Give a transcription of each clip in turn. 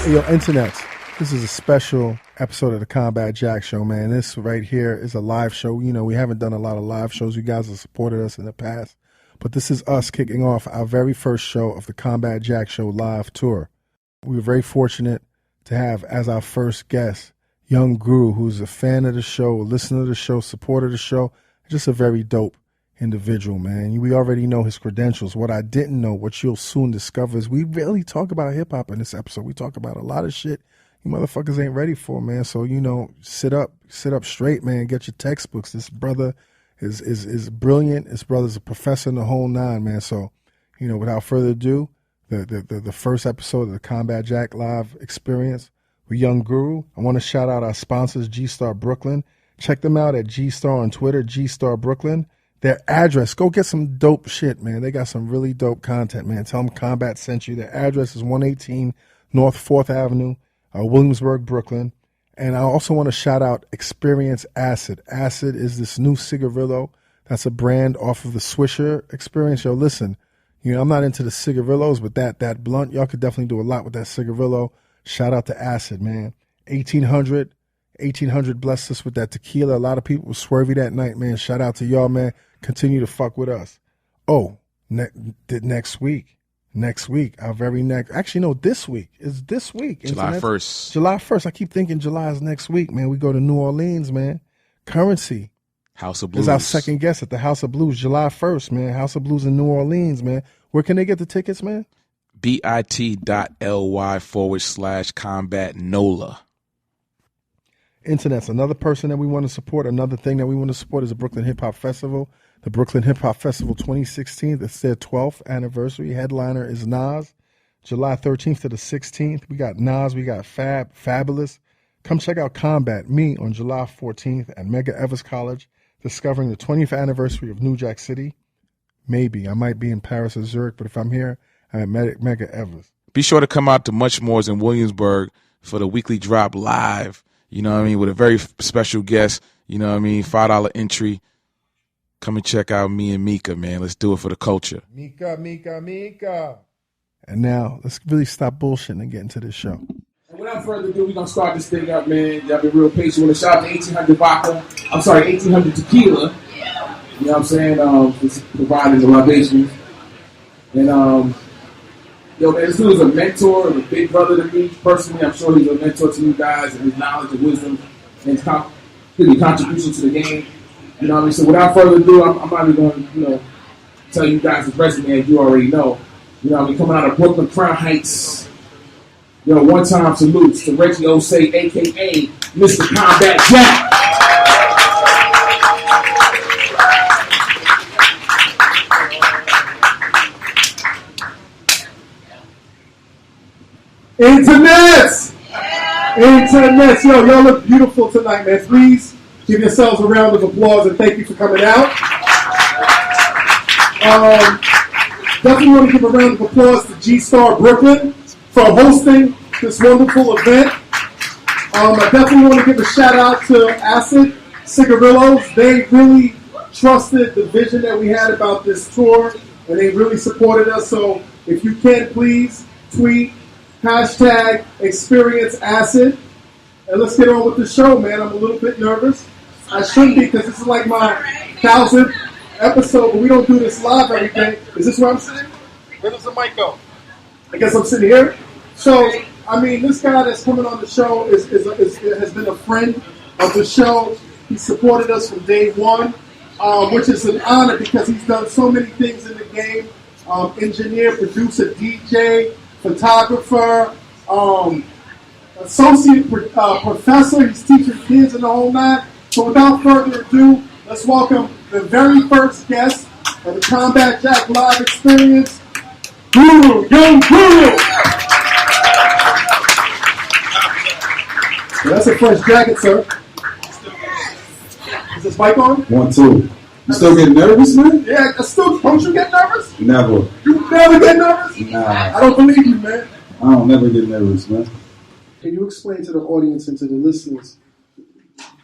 Hey, yo, internet. This is a special episode of the Combat Jack Show, man. This right here is a live show. You know, we haven't done a lot of live shows. You guys have supported us in the past. But this is us kicking off our very first show of the Combat Jack Show live tour. We were very fortunate to have as our first guest young Guru, who's a fan of the show, a listener to the show, supporter of the show, just a very dope individual, man. We already know his credentials. What I didn't know, what you'll soon discover, is we really talk about hip-hop in this episode. We talk about a lot of shit you motherfuckers ain't ready for, man. So, you know, sit up straight, man. Get your textbooks. This brother is brilliant. This brother's a professor in the whole nine, man. So, you know, without further ado, the first episode of the Combat Jack Live experience with Young Guru. I want to shout out our sponsors, G-Star Brooklyn. Check them out at G-Star on Twitter, G-Star Brooklyn. Their address, go get some dope shit, man. They got some really dope content, man. Tell them Combat sent you. Their address is 118 North 4th Avenue, Williamsburg, Brooklyn. And I also want to shout out Experience Acid. Acid is this new cigarillo. That's a brand off of the Swisher Experience. Yo, listen, you know, I'm not into the cigarillos, but that blunt, y'all could definitely do a lot with that cigarillo. Shout out to Acid, man. 1800 blessed us with that tequila. A lot of people were swervy that night, man. Shout out to y'all, man. Continue to fuck with us. Oh, next week, our very next, actually, no, this week. It's this week. July 1st. July 1st. I keep thinking July is next week, man. We go to New Orleans, man. Currency. House of Blues. Is our second guest at the House of Blues, July 1st, man. House of Blues in New Orleans, man. Where can they get the tickets, man? bit.ly/combat NOLA. Internet's another person that we want to support. Another thing that we want to support is the Brooklyn Hip Hop Festival. The Brooklyn Hip Hop Festival 2016. It's their 12th anniversary. Headliner is Nas. July 13th to the 16th. We got Nas. We got Fabulous. Come check out Combat, me, on July 14th at Medgar Evers College, discovering the 20th anniversary of New Jack City. Maybe. I might be in Paris or Zurich, but if I'm here, I'm at Medgar Evers. Be sure to come out to Much More's in Williamsburg for the weekly drop live. You know what I mean? With a very special guest, you know what I mean? $5 entry. Come and check out me and Mika, man. Let's do it for the culture. Mika. And now, let's really stop bullshitting and get into this show. And without further ado, we're going to start this thing up, man. Y'all been real patient. We're going to shout out to 1800 Vodka. 1800 Tequila. You know what I'm saying? It's providing the libations. And, yo, man, this dude is a mentor and a big brother to me personally. I'm sure he's a mentor to you guys and his knowledge and wisdom and his contribution to the game. You know what I mean? So without further ado, I'm not even going to, you know, tell you guys his resume as you already know. You know what I mean? Coming out of Brooklyn, Crown Heights. Yo, one-time salutes to Reggie Osei, a.k.a. Mr. Combat Jack. Internets! Yo, y'all look beautiful tonight, man. Please give yourselves a round of applause and thank you for coming out. Definitely want to give a round of applause to G-Star Brooklyn for hosting this wonderful event. I definitely want to give a shout out to Acid Cigarillos. They really trusted the vision that we had about this tour and they really supported us. So if you can, please tweet hashtag Experience Acid. And let's get on with the show, man. I'm a little bit nervous. I shouldn't be because this is like my 1000th episode, but we don't do this live every day. Is this where I'm sitting? Where does the mic go? I guess I'm sitting here. So, I mean, this guy that's coming on the show has been a friend of the show. He supported us from day one, which is an honor because he's done so many things in the game. Engineer, producer, DJ, photographer, associate professor. He's teaching kids in the whole nine. So without further ado, let's welcome the very first guest of the Combat Jack Live Experience, Guru, Young Guru. So that's a fresh jacket, sir. Is this mic on? 1, 2. You still getting nervous, man? Yeah, don't you get nervous? Never. You never get nervous? Nah. I don't believe you, man. I don't never get nervous, man. Can you explain to the audience and to the listeners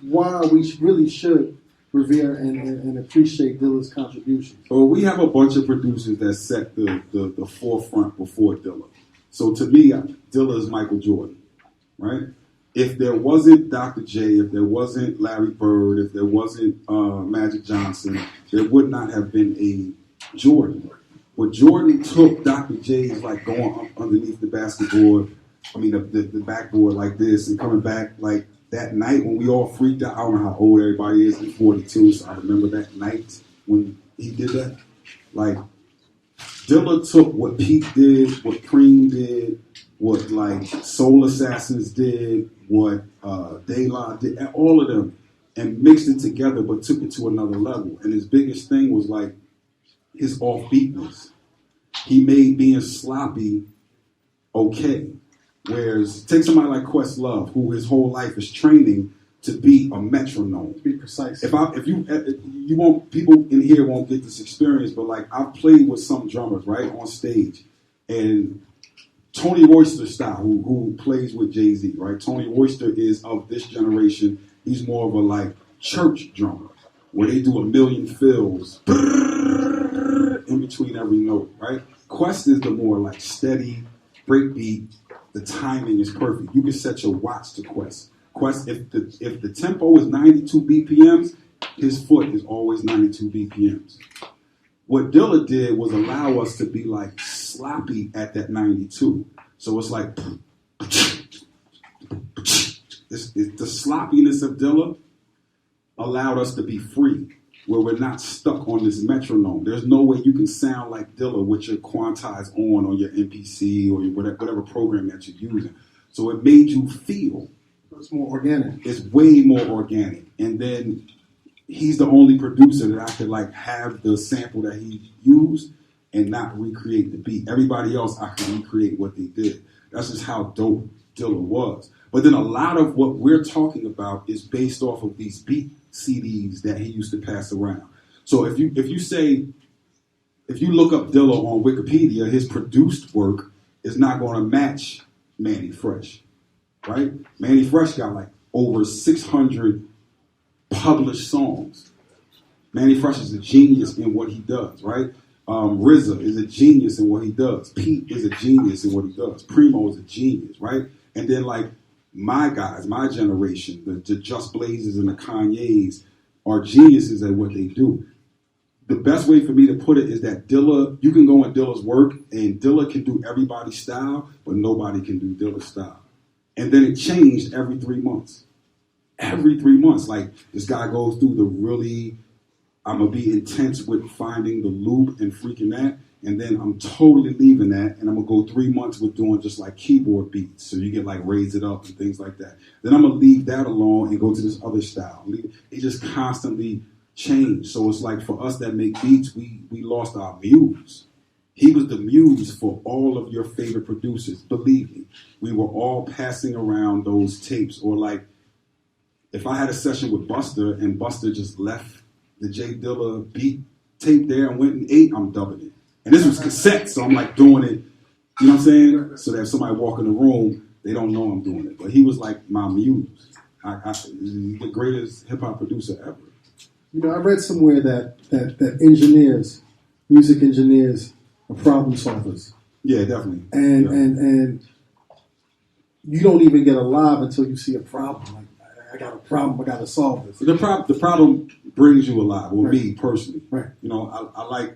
why we really should revere and appreciate Dilla's contributions? Well, we have a bunch of producers that set the forefront before Dilla. So to me, Dilla is Michael Jordan, right? If there wasn't Dr. J, if there wasn't Larry Bird, if there wasn't Magic Johnson, there would not have been a Jordan. But Jordan took Dr. J's like going up underneath the basketboard, the backboard like this, and coming back like that night when we all freaked out. I don't know how old everybody is, I'm 42, so I remember that night when he did that. Like, Dilla took what Pete did, what Cream did, what like Soul Assassins did, what De La did, and all of them, and mixed it together, but took it to another level. And his biggest thing was like his offbeatness. He made being sloppy okay. Whereas take somebody like Questlove, who his whole life is training to be a metronome. Be precise. If you won't, people in here won't get this experience, but like I've played with some drummers right on stage, and Tony Royster style, who plays with Jay-Z, right? Tony Royster is of this generation. He's more of a like church drummer, where they do a million fills in between every note, right? Quest is the more like steady breakbeat. The timing is perfect. You can set your watch to Quest. Quest, if the tempo is 92 BPMs, his foot is always 92 BPMs. What Dilla did was allow us to be like sloppy at that 92. So it's like the sloppiness of Dilla allowed us to be free, where we're not stuck on this metronome. There's no way you can sound like Dilla with your quantize on your MPC or your whatever program that you're using. So it made you feel. It's more organic. It's way more organic. And then he's the only producer that I could like have the sample that he used and not recreate the beat. Everybody else, I can recreate what they did. That's just how dope Dilla was. But then a lot of what we're talking about is based off of these beat CDs that he used to pass around. So if you look up Dilla on Wikipedia, his produced work is not going to match Manny Fresh, right? Manny Fresh got like over 600 published songs. Manny Fresh is a genius in what he does, right? RZA is a genius in what he does. Pete is a genius in what he does. Primo is a genius, right? And then like my guys, my generation, the Just Blazes and the Kanyes are geniuses at what they do. The best way for me to put it is that Dilla, you can go in Dilla's work and Dilla can do everybody's style, but nobody can do Dilla's style. And then it changed every 3 months. Every 3 months, like this guy goes through the really, I'm going to be intense with finding the loop and freaking that. And then I'm totally leaving that. And I'm going to go 3 months with doing just like keyboard beats. So you get like Raise It Up and things like that. Then I'm going to leave that alone and go to this other style. It just constantly changed. So it's like for us that make beats, we lost our muse. He was the muse for all of your favorite producers. Believe me, we were all passing around those tapes. Or like if I had a session with Buster and Buster just left the J Dilla beat tape there and went and ate, I'm dubbing it. And this was cassette, so I'm like doing it, you know what I'm saying? So that if somebody walk in the room, they don't know I'm doing it. But he was like my muse. The greatest hip hop producer ever. You know, I read somewhere that engineers, music engineers, are problem solvers. Yeah, definitely. And you don't even get alive until you see a problem. Like, I got a problem, I got to solve this. The problem brings you alive, or right. me personally. Right. You know, I like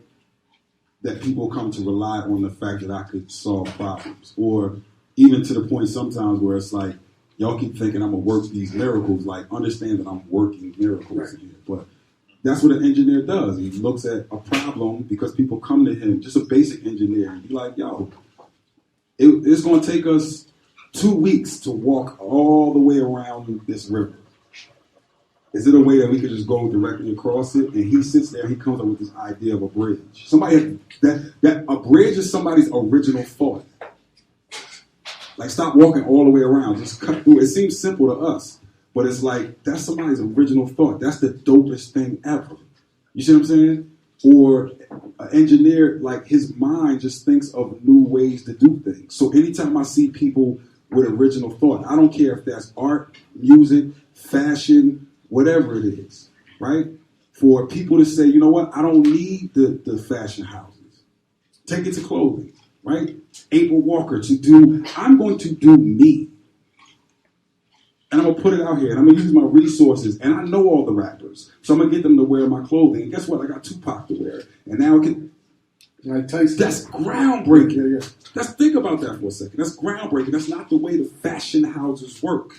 that people come to rely on the fact that I could solve problems. Or even to the point sometimes where it's like, y'all keep thinking I'm going to work these miracles. Like, understand that I'm working miracles right. here. But that's what an engineer does. He looks at a problem because people come to him, just a basic engineer, and be like, yo, it's going to take us 2 weeks to walk all the way around this river. Is it a way that we could just go directly across it? And he sits there and he comes up with this idea of a bridge. Somebody that a bridge is somebody's original thought. Like, stop walking all the way around. Just cut through. It seems simple to us, but it's like that's somebody's original thought. That's the dopest thing ever. You see what I'm saying? Or an engineer, like his mind just thinks of new ways to do things. So anytime I see people with original thought, I don't care if that's art, music, fashion, whatever it is, right? For people to say, you know what, I don't need the fashion houses. Take it to clothing, right? April Walker to do, I'm going to do me. And I'm going to put it out here, and I'm going to use my resources, and I know all the rappers, so I'm going to get them to wear my clothing. And guess what? I got Tupac to wear. And now I can... Like Tyson. That's groundbreaking. Yeah. Let's think about that for a second. That's groundbreaking. That's not the way the fashion houses work.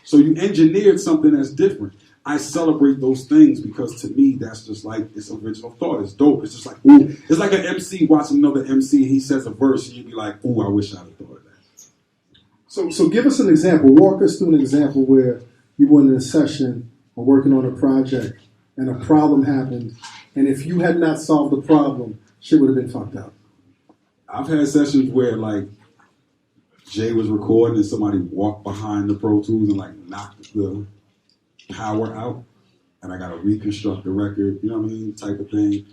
So you engineered something that's different. I celebrate those things because to me, that's just like, it's original thought. It's dope. It's just like, ooh. It's like an MC watching another MC, he says a verse, and you'd be like, ooh, I wish I'd have thought of that. So give us an example. Walk us through an example where you were in a session or working on a project and a problem happened, and if you had not solved the problem, shit would have been fucked up. I've had sessions where like Jay was recording and somebody walked behind the Pro Tools and like knocked the power out, and I got to reconstruct the record, you know what I mean, type of thing.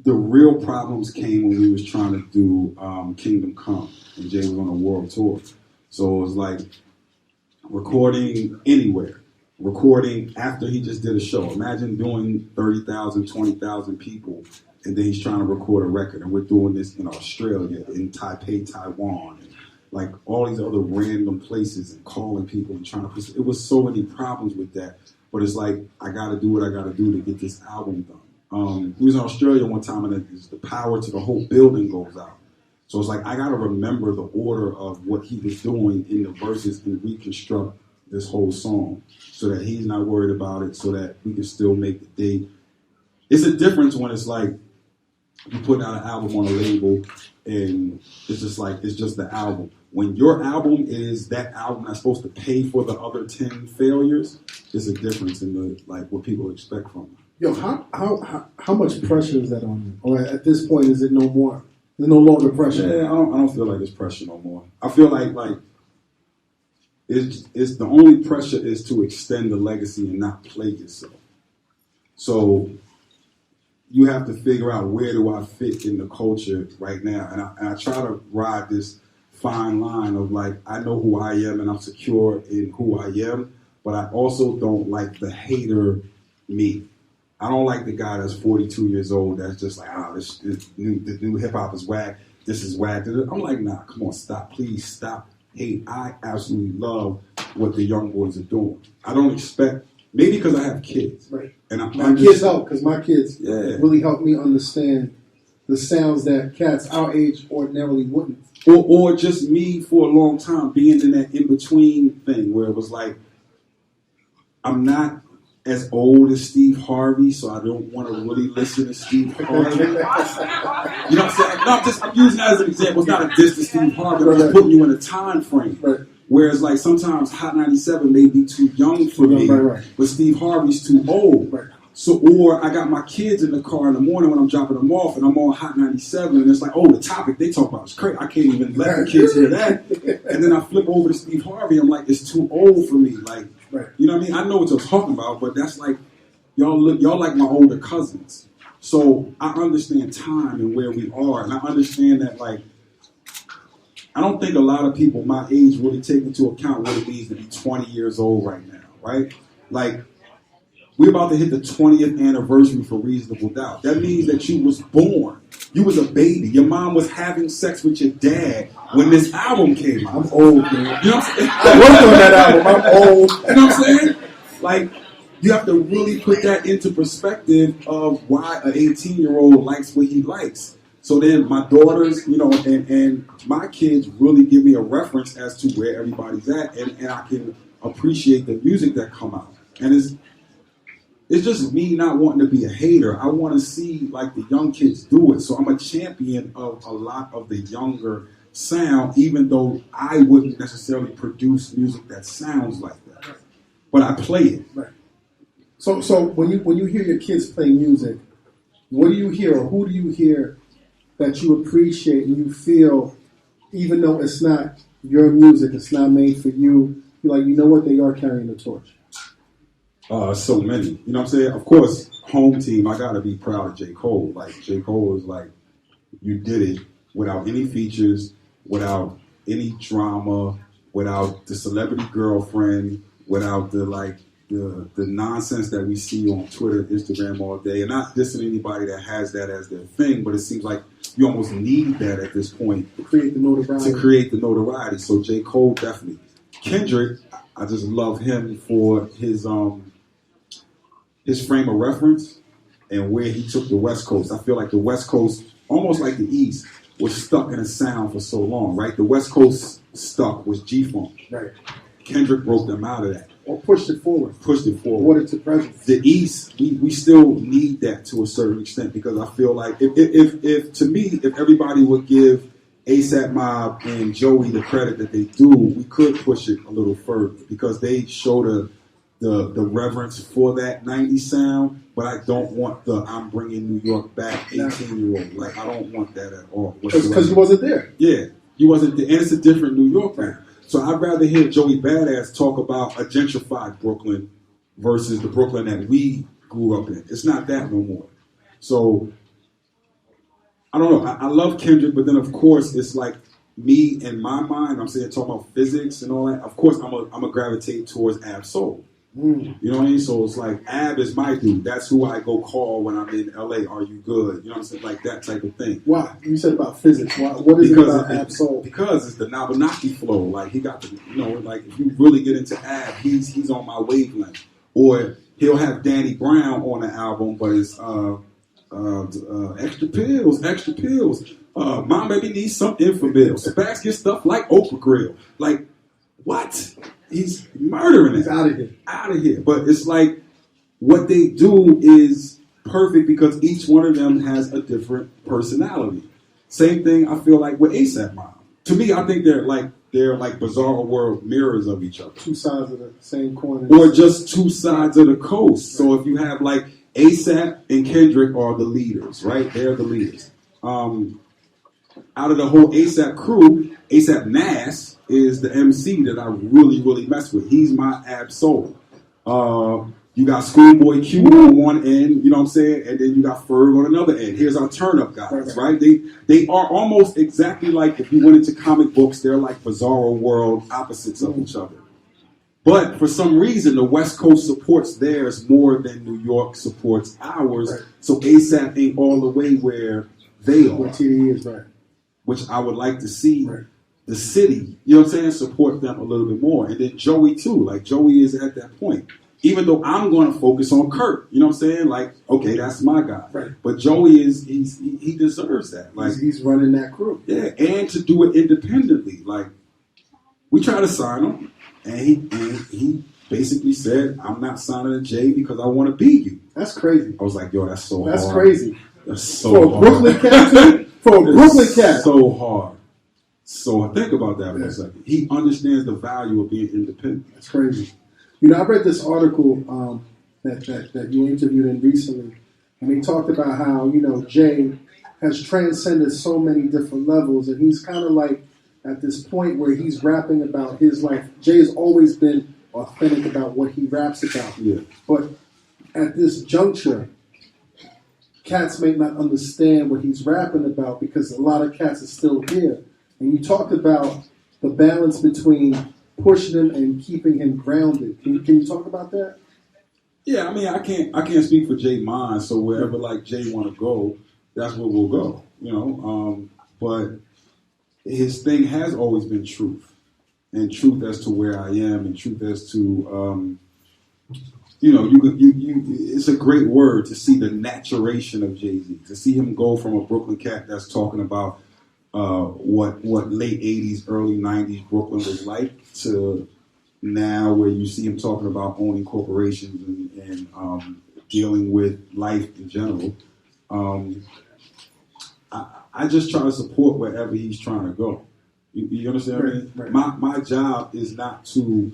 The real problems came when we was trying to do Kingdom Come, and Jay was on a world tour. So it was like recording anywhere, recording after he just did a show. Imagine doing 30,000, 20,000 people, and then he's trying to record a record, and we're doing this in Australia, in Taipei, Taiwan, and like all these other random places, and calling people and trying to push. It was so many problems with that, but it's like, I got to do what I got to do to get this album done. We was in Australia one time, and the power to the whole building goes out. So it's like, I got to remember the order of what he was doing in the verses and reconstruct this whole song so that he's not worried about it, so that we can still make the date. It's a difference when it's like you put out an album on a label and it's just like, it's just the album. When your album is that album that's supposed to pay for the other 10 failures, there's a difference in the like what people expect from you. Yo, how much pressure is that on you? Or at this point, is it no more? There's no longer pressure. Yeah, I don't feel like it's pressure no more. I feel like it's the only pressure is to extend the legacy and not play yourself. So you have to figure out, where do I fit in the culture right now? And I try to ride this fine line of like, I know who I am and I'm secure in who I am, but I also don't like the hater me. I don't like the guy that's 42 years old that's just like, the new hip hop is whack. This is whack. I'm like, nah, come on, stop. Please stop. Hey, I absolutely love what the young boys are doing. I don't expect, maybe because I have kids. Right. And my kids help, because my kids really help me understand the sounds that cats our age ordinarily wouldn't. Or just me for a long time being in that in-between thing where it was like, I'm not as old as Steve Harvey, so I don't want to really listen to Steve Harvey. You know what I'm saying? No, I'm using that as an example. It's not a diss to Steve Harvey. I'm just putting you in a time frame. Right. Whereas, like, sometimes Hot 97 may be too young for me, but Steve Harvey's too old. Right. So, or I got my kids in the car in the morning when I'm dropping them off, and I'm on Hot 97, and it's like, oh, the topic they talk about is crazy. I can't even let the kids hear that. And then I flip over to Steve Harvey. I'm like, it's too old for me. Like, you know what I mean? I know what you're talking about, but that's like, y'all like my older cousins. So I understand time and where we are, and I understand that, like, I don't think a lot of people my age really take into account what it means to be 20 years old right now, right? Like, we're about to hit the 20th anniversary for Reasonable Doubt. That means that you was born. You was a baby. Your mom was having sex with your dad when this album came out. I'm old, man. You know what I'm saying? I worked on that album. I'm old. You know what I'm saying? Like, you have to really put that into perspective of why an 18-year-old likes what he likes. So then my daughters, you know, and my kids really give me a reference as to where everybody's at, and I can appreciate the music that come out. And it's just me not wanting to be a hater. I want to see, like, the young kids do it. So I'm a champion of a lot of the younger sound, even though I wouldn't necessarily produce music that sounds like that. But I play it. Right. So when you hear your kids play music, what do you hear, or who do you hear that you appreciate and you feel, even though it's not your music, it's not made for you, you're like, you know what, they are carrying the torch? So many. You know what I'm saying? Of course, home team, I got to be proud of J. Cole. Like, J. Cole is like, you did it without any features, without any drama, without the celebrity girlfriend, without the, like, the nonsense that we see on Twitter, Instagram all day, and not dissing anybody that has that as their thing, but it seems like you almost need that at this point to create the notoriety. So J. Cole definitely. Kendrick, I just love him for his frame of reference and where he took the West Coast. I feel like the West Coast, almost like the East, was stuck in a sound for so long, right? The West Coast stuck was G-Funk. Right. Kendrick broke them out of that. Or pushed it forward. Brought it to present. The East, we still need that to a certain extent because I feel like if everybody would give ASAP Mob and Joey the credit that they do, we could push it a little further because they show the reverence for that 90s sound, but I don't want I'm bringing New York back 18-year-old. Like, I don't want that at all. Because he wasn't there. Yeah, he wasn't there. And it's a different New York now. So I'd rather hear Joey Badass talk about a gentrified Brooklyn versus the Brooklyn that we grew up in. It's not that no more. So, I don't know. I love Kendrick, but then, of course, it's like me in my mind, I'm saying talking about physics and all that. Of course, I'm a gravitate towards Ab Soul. You know what I mean? So it's like, Ab is my dude. That's who I go call when I'm in LA. Are you good? You know what I'm saying? Like that type of thing. Why? You said about physics. Why? What is it about Ab Soul? Because it's the Nabanaki flow. Like, he got the, like, if you really get into Ab, he's on my wavelength. Or he'll have Danny Brown on the album, but it's extra pills. Mom baby needs some Infamil. Spax gets stuff like Oprah Grill. Like, what? He's murdering it. He's out of here. Out of here. But it's like, what they do is perfect because each one of them has a different personality. Same thing I feel like with ASAP Mob. To me, I think they're like bizarre world mirrors of each other. Two sides of the same coin. Or just two sides of the coast. So if you have like ASAP and Kendrick are the leaders, right? They're the leaders. Out of the whole ASAP crew, ASAP Nas is the MC that I really, really mess with. He's my Ab Soul. You got Schoolboy Q on one end, you know what I'm saying? And then you got Ferg on another end. Here's our turn-up guys, right? They are almost exactly like, if you went into comic books, they're like bizarro world opposites of each other. But for some reason, the West Coast supports theirs more than New York supports ours. Right. So ASAP ain't all the way where they are. Where TDE is, right. Which I would like to see the city, you know what I'm saying, support them a little bit more. And then Joey too. Like, Joey is at that point. Even though I'm going to focus on Kurt, you know what I'm saying? Like, okay, that's my guy. Right. But Joey he deserves that. Like, he's running that crew. Yeah, and to do it independently. Like, we try to sign him, and he basically said, "I'm not signing a J because I want to beat you." That's crazy. I was like, "Yo, that's so hard." That's crazy. That's so for hard. A Brooklyn cat too. For a Brooklyn cat. So hard. So think about that for a second. He understands the value of being independent. That's crazy. You know, I read this article that you interviewed in recently, and they talked about how, you know, Jay has transcended so many different levels, and he's kind of like at this point where he's rapping about his life. Jay has always been authentic about what he raps about. Yeah. But at this juncture, cats may not understand what he's rapping about because a lot of cats are still here. And you talked about the balance between pushing him and keeping him grounded. Can you talk about that? Yeah, I mean, I can't speak for Jay Mind, so wherever like Jay want to go, that's where we'll go. You know, but his thing has always been truth, and truth as to where I am, and truth as to you know, it's a great word to see the maturation of Jay-Z, to see him go from a Brooklyn cat that's talking about what late 80s, early 90s Brooklyn was like to now where you see him talking about owning corporations and dealing with life in general. I just try to support wherever he's trying to go. You understand what I mean? Right. My job is not to...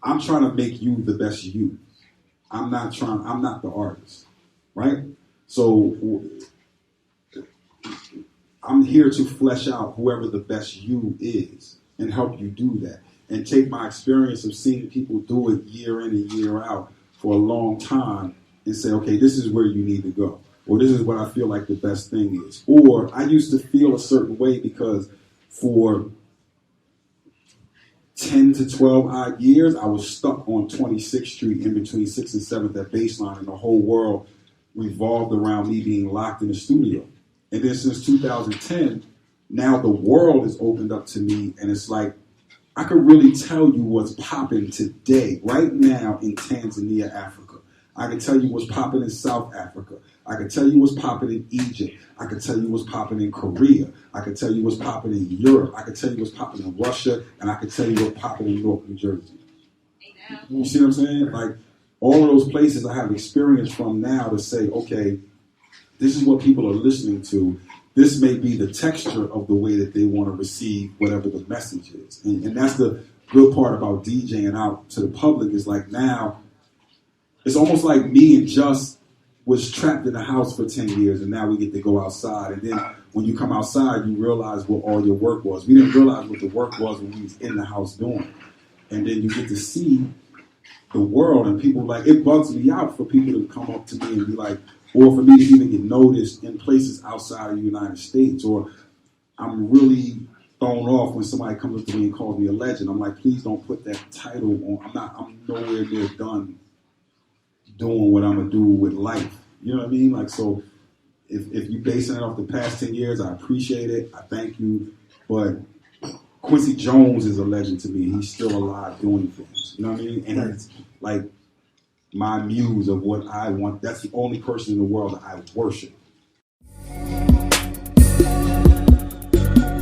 I'm trying to make you the best you. I'm not the artist, right? So I'm here to flesh out whoever the best you is and help you do that. And take my experience of seeing people do it year in and year out for a long time and say, okay, this is where you need to go. Or this is what I feel like the best thing is. Or I used to feel a certain way because for 10 to 12 odd years, I was stuck on 26th Street in between 6th and 7th at Baseline, and the whole world revolved around me being locked in the studio. And then since 2010, now the world is opened up to me, and it's like, I could really tell you what's popping today, right now in Tanzania, Africa. I can tell you what's popping in South Africa. I can tell you what's popping in Egypt. I can tell you what's popping in Korea. I can tell you what's popping in Europe. I can tell you what's popping in Russia. And I can tell you what's popping in Newark, New Jersey. You see what I'm saying? Like, all of those places I have experience from now to say, okay, this is what people are listening to. This may be the texture of the way that they want to receive whatever the message is. And that's the good part about DJing out to the public is like now, it's almost like me and Just was trapped in the house for 10 years and now we get to go outside. And then when you come outside, you realize what all your work was. We didn't realize what the work was when we was in the house doing it. And then you get to see the world and people like, it bugs me out for people to come up to me and be like, or for me to even get noticed in places outside of the United States, or I'm really thrown off when somebody comes up to me and calls me a legend. I'm like, please don't put that title on. I'm nowhere near done doing what I'm gonna do with life. You know what I mean? Like, so if you're basing it off the past 10 years, I appreciate it. I thank you. But Quincy Jones is a legend to me. He's still alive doing things. You know what I mean? And it's like my muse of what I want. That's the only person in the world that I worship.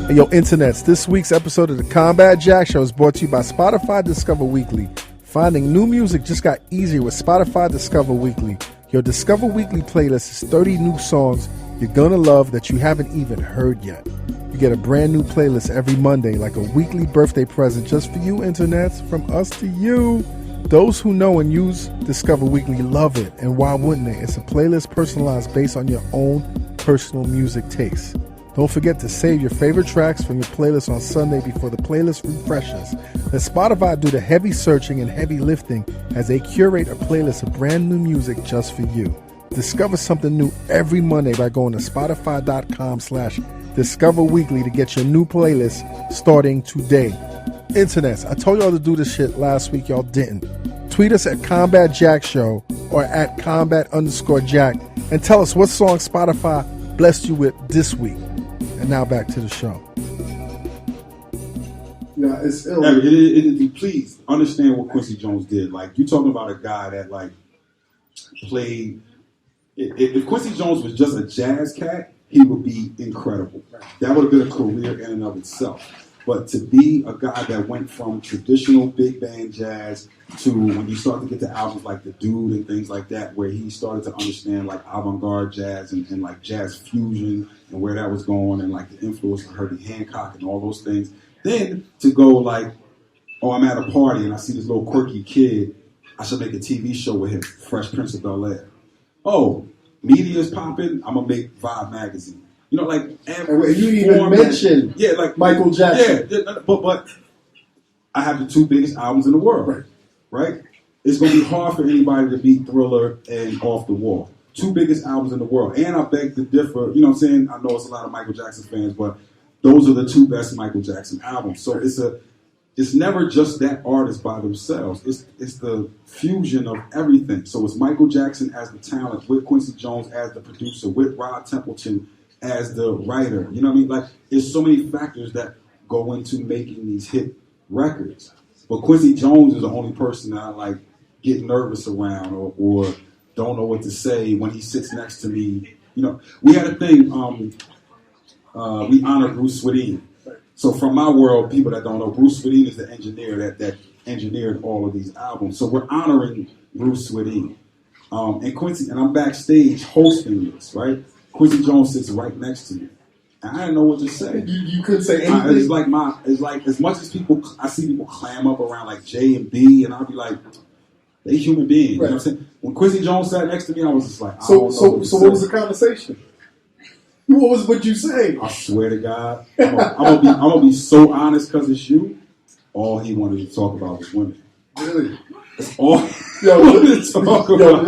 Hey, yo, internets, this week's episode of the Combat Jack Show is brought to you by Spotify Discover Weekly. Finding new music just got easier with Spotify Discover Weekly. Your Discover Weekly playlist is 30 new songs you're gonna love that you haven't even heard yet. You get a brand new playlist every Monday, like a weekly birthday present just for you, internets, from us to you. Those who know and use Discover Weekly love it, and why wouldn't they? It's a playlist personalized based on your own personal music tastes. Don't forget to save your favorite tracks from your playlist on Sunday before the playlist refreshes. Let Spotify do the heavy searching and heavy lifting as they curate a playlist of brand new music just for you. Discover something new every Monday by going to spotify.com/Discover Weekly to get your new playlist starting today. Internets, I told y'all to do this shit last week, y'all didn't. Tweet us at Combat Jack Show or at Combat_Jack and tell us what song Spotify blessed you with this week. And now back to the show. Yeah, it's ill. Please understand what Quincy Jones did. Like, you're talking about a guy that like played. If Quincy Jones was just a jazz cat, he would be incredible. That would have been a career in and of itself. But to be a guy that went from traditional big band jazz to when you start to get to albums like The Dude and things like that, where he started to understand like avant-garde jazz and like jazz fusion and where that was going and like the influence of Herbie Hancock and all those things. Then to go like, oh, I'm at a party and I see this little quirky kid, I should make a TV show with him, Fresh Prince of Bel-Air. Oh, media's popping, I'm going to make Vibe magazine. You know, like every you even mentioned like Michael Jackson. Yeah, but I have the two biggest albums in the world, right? It's going to be hard for anybody to beat Thriller and Off the Wall. Two biggest albums in the world. And I beg to differ, you know what I'm saying? I know it's a lot of Michael Jackson fans, but those are the two best Michael Jackson albums. So it's never just that artist by themselves. It's the fusion of everything. So it's Michael Jackson as the talent, with Quincy Jones as the producer, with Rod Templeton as the writer. You know what I mean? Like, there's so many factors that go into making these hit records. But Quincy Jones is the only person that I like get nervous around or don't know what to say when he sits next to me. You know, we had a thing, we honor Bruce Swedien. So from my world, people that don't know, Bruce Swedien is the engineer that engineered all of these albums. So we're honoring Bruce Swedien. And Quincy, and I'm backstage hosting this, right? Quincy Jones sits right next to me. And I didn't know what to say. You couldn't say anything? It's like as much as I see people clam up around like J and B, and I'll be like, they human beings. You know what I'm saying? When Quincy Jones sat next to me, I was just like, so what was the conversation? What you say? I swear to God, I'm gonna be so honest because it's you. All he wanted to talk about was women. Really? That's all he wanted to talk about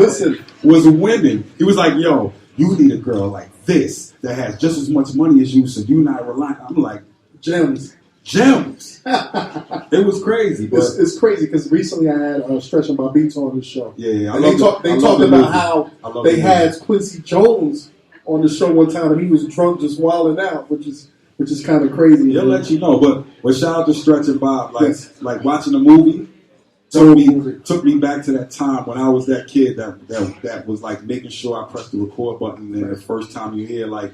was women. He was like, yo, you need a girl like this that has just as much money as you, so you're not relying. I'm like, gems. gems. It was crazy. But It's crazy because recently I had Stretch and Bobito on the show. yeah. And they talked about how they had Quincy Jones on the show one time and he was drunk just wilding out, which is kind of crazy. He'll let you know. But shout out to Stretch and Bob. Like watching the movie took me back to that time when I was that kid that was like making sure I pressed the record button, and the first time you hear like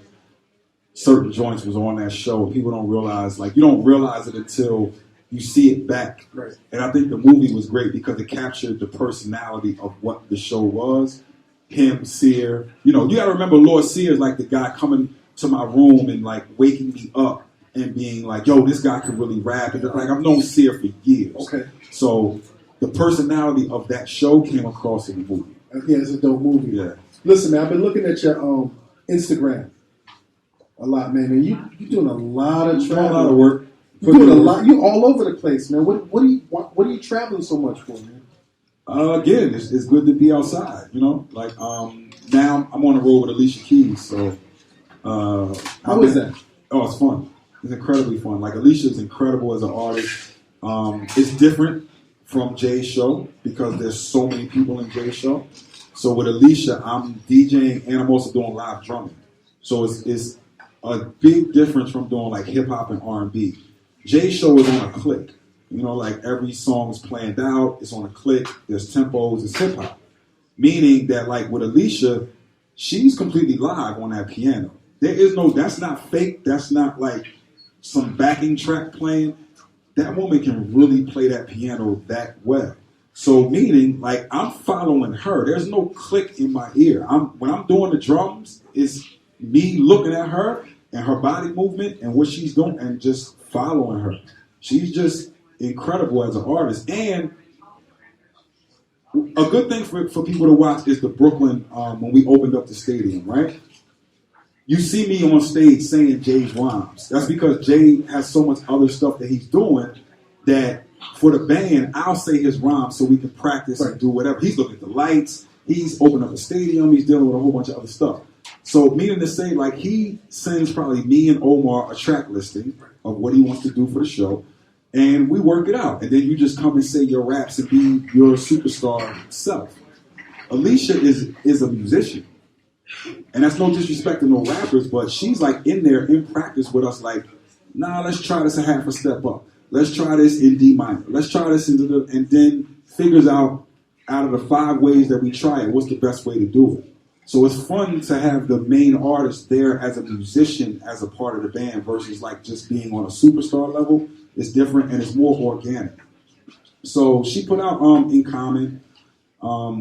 certain joints was on that show. People don't realize, like, you don't realize it until you see it back. Right. And I think the movie was great because it captured the personality of what the show was. Him, Sear. You know, you got to remember Lord Sear is like the guy coming to my room and like waking me up and being like, yo, this guy can really rap. And like, I've known Sear for years. Okay. So the personality of that show came across in the movie. Yeah, it's a dope movie. Yeah. Listen, man, I've been looking at your Instagram a lot, man. And you doing a lot of traveling. A lot of work. You doing a lot. You all over the place, man. What are you traveling so much for, man? Again, it's good to be outside. You know, like now I'm on the road with Alicia Keys. So how is that? Oh, it's fun. It's incredibly fun. Like Alicia's incredible as an artist. It's different from Jay's show because there's so many people in Jay's show. So with Alicia, I'm DJing and I'm also doing live drumming. So it's a big difference from doing like hip hop and R&B. Jay's show is on a click. You know, like every song is planned out. It's on a click. There's tempos. It's hip hop. Meaning that like with Alicia, she's completely live on that piano. That's not fake. That's not like some backing track playing. That woman can really play that piano that well. So meaning, like, I'm following her. There's no click in my ear. When I'm doing the drums, it's me looking at her and her body movement and what she's doing and just following her. She's just incredible as an artist. And a good thing for people to watch is the Brooklyn, when we opened up the stadium, right? You see me on stage saying Jay's rhymes. That's because Jay has so much other stuff that he's doing that for the band, I'll say his rhymes so we can practice and do whatever. He's looking at the lights. He's opening up a stadium. He's dealing with a whole bunch of other stuff. So meaning to say, like, he sends probably me and Omar a track listing of what he wants to do for the show. And we work it out. And then you just come and say your raps and be your superstar self. Alicia is a musician. And that's no disrespect to no rappers, but she's like in there in practice with us like, nah, let's try this a half a step up. Let's try this in D minor. Let's try this and then figures out of the 5 ways that we try it, what's the best way to do it. So it's fun to have the main artist there as a musician, as a part of the band versus like just being on a superstar level. It's different and it's more organic. So she put out In Common.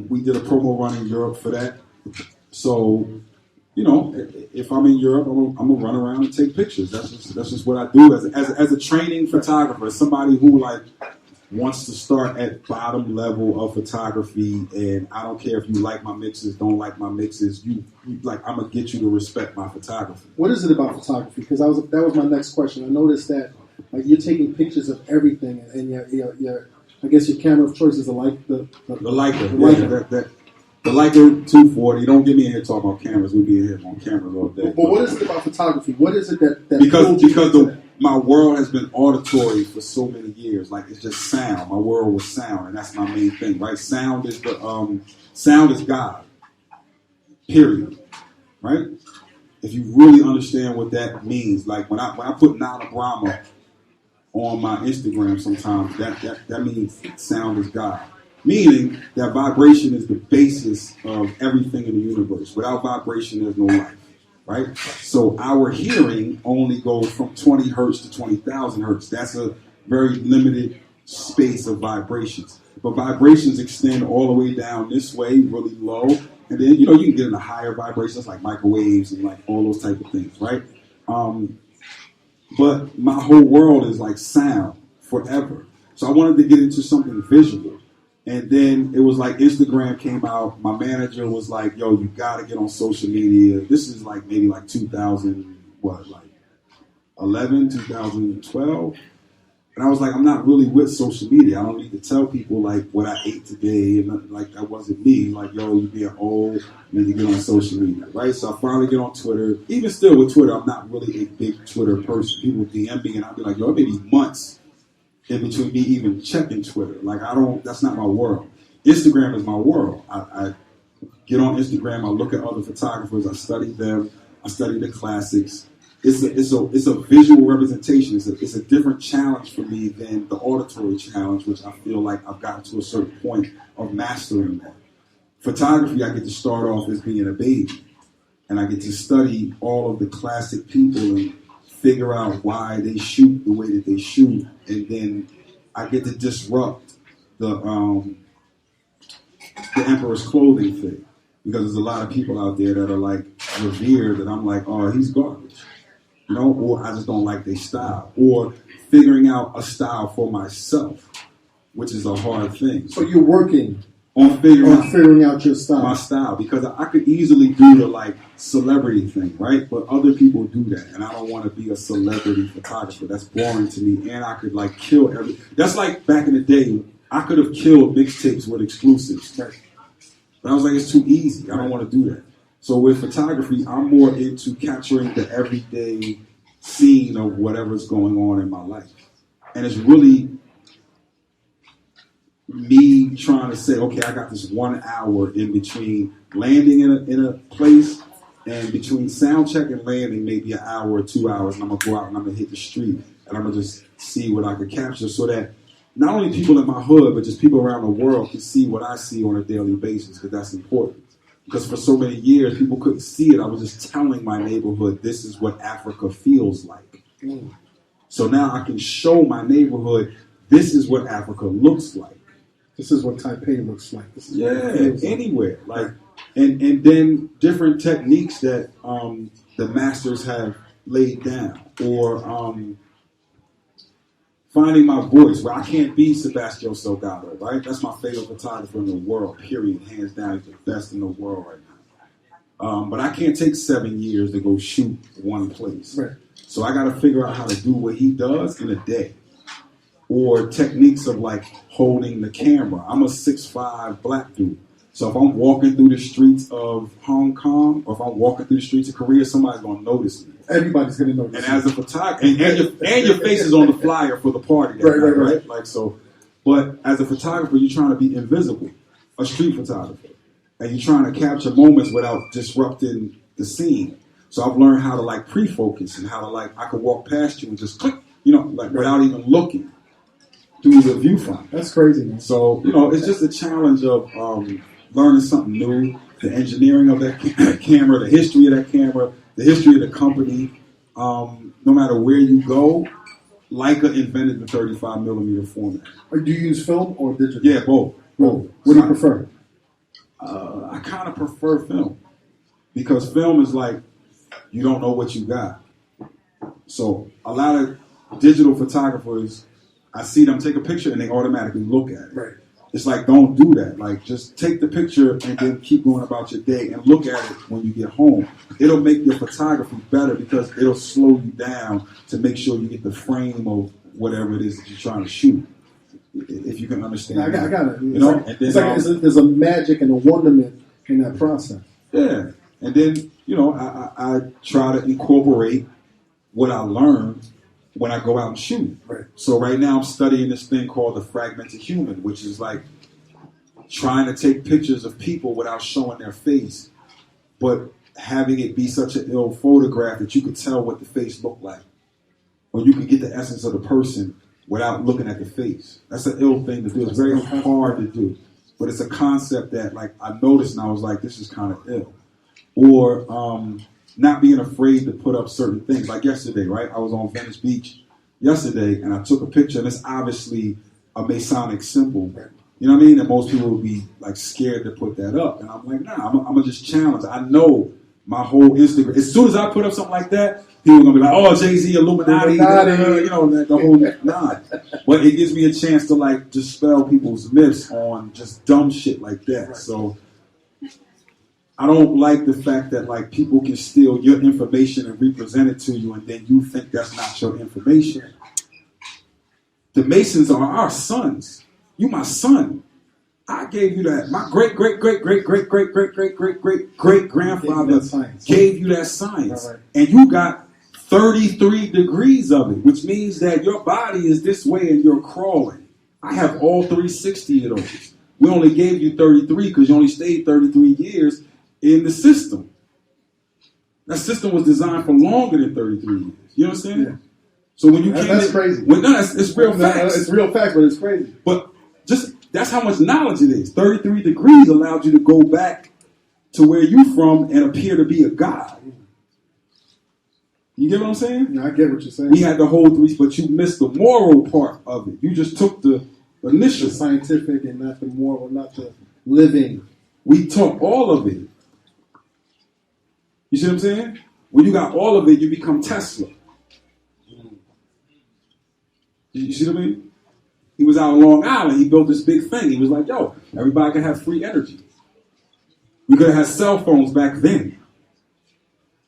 We did a promo run in Europe for that. So, you know, if I'm in Europe, I'm gonna run around and take pictures. That's just what I do as a training photographer. Somebody who like wants to start at bottom level of photography, and I don't care if you like my mixes, don't like my mixes. You like I'm gonna get you to respect my photography. What is it about photography? Because that was my next question. I noticed that like you're taking pictures of everything, and your I guess your camera of choice is the Leica. The Leica 240. Don't get me in here talking about cameras. We'll be in here on cameras all day. But what is it about photography? What is it that because my world has been auditory for so many years. Like it's just sound. My world was sound, and that's my main thing, right? Sound is God. Period. Right? If you really understand what that means, like when I put Nana Brahma on my Instagram, sometimes that means sound is God. Meaning that vibration is the basis of everything in the universe. Without vibration, there's no life, right? So our hearing only goes from 20 hertz to 20,000 hertz. That's a very limited space of vibrations. But vibrations extend all the way down this way, really low. And then, you know, you can get into higher vibrations like microwaves and like all those type of things, right? But my whole world is like sound forever. So I wanted to get into something visual. And then it was like Instagram came out. My manager was like, yo, you got to get on social media. This is like maybe like 2011, 2012. And I was like, I'm not really with social media. I don't need to tell people like what I ate today, and nothing, like that wasn't me. Like, yo, you being old, you need to get on social media, right? So I finally get on Twitter. Even still with Twitter, I'm not really a big Twitter person. People DM me, and I'll be like, yo, it may be months in between me even checking Twitter. Like, that's not my world. Instagram is my world. I get on Instagram, I look at other photographers, I study them, I study the classics. It's a visual representation. It's a different challenge for me than the auditory challenge, which I feel like I've gotten to a certain point of mastering that. Photography, I get to start off as being a baby, and I get to study all of the classic people and figure out why they shoot the way that they shoot, and then I get to disrupt the emperor's clothing thing, because there's a lot of people out there that are like revered that I'm like, oh, he's garbage. You know, or I just don't like their style, or figuring out a style for myself, which is a hard thing. So you're working on figuring out your style. My style, because I could easily do the like celebrity thing, right? But other people do that, and I don't want to be a celebrity photographer. That's boring to me, and I could like kill every. That's like back in the day, I could have killed mixtapes with exclusives, right? But I was like, it's too easy. I don't want to do that. So with photography, I'm more into capturing the everyday scene of whatever's going on in my life. And it's really me trying to say, okay, I got this 1 hour in between landing in a place, and between sound check and landing, maybe an hour or 2 hours, and I'm going to go out and I'm going to hit the street, and I'm going to just see what I could capture, so that not only people in my hood, but just people around the world can see what I see on a daily basis, because that's important. Because for so many years, people couldn't see it. I was just telling my neighborhood, this is what Africa feels like. So now I can show my neighborhood, this is what Africa looks like. This is what Taipei looks like. This is anywhere. Like, and then different techniques that the masters have laid down. Or finding my voice, where I can't be Sebastião Salgado, right? That's my favorite photographer in the world, period. Hands down, he's the best in the world right now. But I can't take 7 years to go shoot one place. Right. So I got to figure out how to do what he does in a day. Or techniques of like holding the camera. I'm a 6'5" black dude. So if I'm walking through the streets of Hong Kong, or if I'm walking through the streets of Korea, somebody's going to notice me. Everybody's going to notice. And as a photographer, and your face is on the flyer for the party. Right. Like, so, but as a photographer, you're trying to be invisible, a street photographer. And you're trying to capture moments without disrupting the scene. So I've learned how to like pre-focus, and how to like, I could walk past you and just click, like without even looking through the viewfinder. That's crazy, man. So, it's just a challenge of learning something new, the engineering of that camera, the history of that camera, the history of the company. No matter where you go, Leica invented the 35 millimeter format. Do you use film or digital? Yeah, both. What do you prefer? I kind of prefer film, because film is like, you don't know what you got. So a lot of digital photographers, I see them take a picture and they automatically look at it. Right. It's like, don't do that. Like, just take the picture and then keep going about your day and look at it when you get home. It'll make your photography better, because it'll slow you down to make sure you get the frame of whatever it is that you're trying to shoot. If you can understand. I got it. And then, there's a magic and a wonderment in that process. Yeah. And then, I try to incorporate what I learned when I go out and shoot. Right. So right now I'm studying this thing called the fragmented human, which is like trying to take pictures of people without showing their face, but having it be such an ill photograph that you could tell what the face looked like. Or you could get the essence of the person without looking at the face. That's an ill thing to do. It's very hard to do. But it's a concept that like I noticed, and I was like, this is kind of ill. Or not being afraid to put up certain things. Like yesterday, right? I was on Venice Beach yesterday, and I took a picture, and it's obviously a Masonic symbol. You know what I mean? And most people would be like scared to put that up. And I'm like, nah, I'm going to just challenge. I know my whole Instagram. As soon as I put up something like that, people are going to be like, oh, Jay-Z, Illuminati. The whole nod. But it gives me a chance to like dispel people's myths on just dumb shit like that. Right. So I don't like the fact that like people can steal your information and represent it to you, and then you think that's not your information. The Masons are our sons. You my son. I gave you that. My great grandfather gave you that science. Right. And you got 33 degrees of it, which means that your body is this way and you're crawling. I have all 360 of those. We only gave you 33 because you only stayed 33 years in the system. That system was designed for longer than 33 years. You know what I'm saying? Yeah. So when you that's crazy. It's real facts. It's real facts, but it's crazy. But that's how much knowledge it is. 33 degrees allowed you to go back to where you from and appear to be a god. You get what I'm saying? Yeah, I get what you're saying. We had the whole three, but you missed the moral part of it. You just took the initial. The scientific and not the moral, not the living. We took all of it. You see what I'm saying? When you got all of it, you become Tesla. You see what I mean? He was out on Long Island. He built this big thing. He was like, yo, everybody can have free energy. We could have had cell phones back then.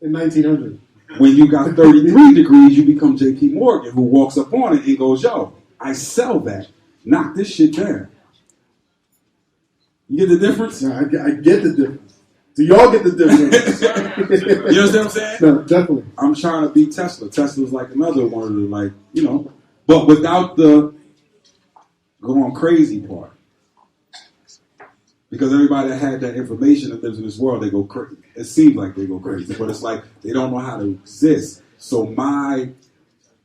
In 1900. When you got 33 degrees, you become J.P. Morgan, who walks up on it and goes, yo, I sell that. Knock this shit down. You get the difference? No, I get the difference. Do y'all get the difference? You understand what I'm saying? No, definitely. I'm trying to beat Tesla. Tesla's like another one of the, but without the going crazy part. Because everybody that had that information that lives in this world, they go crazy. It seems like they go crazy, but it's like they don't know how to exist. So my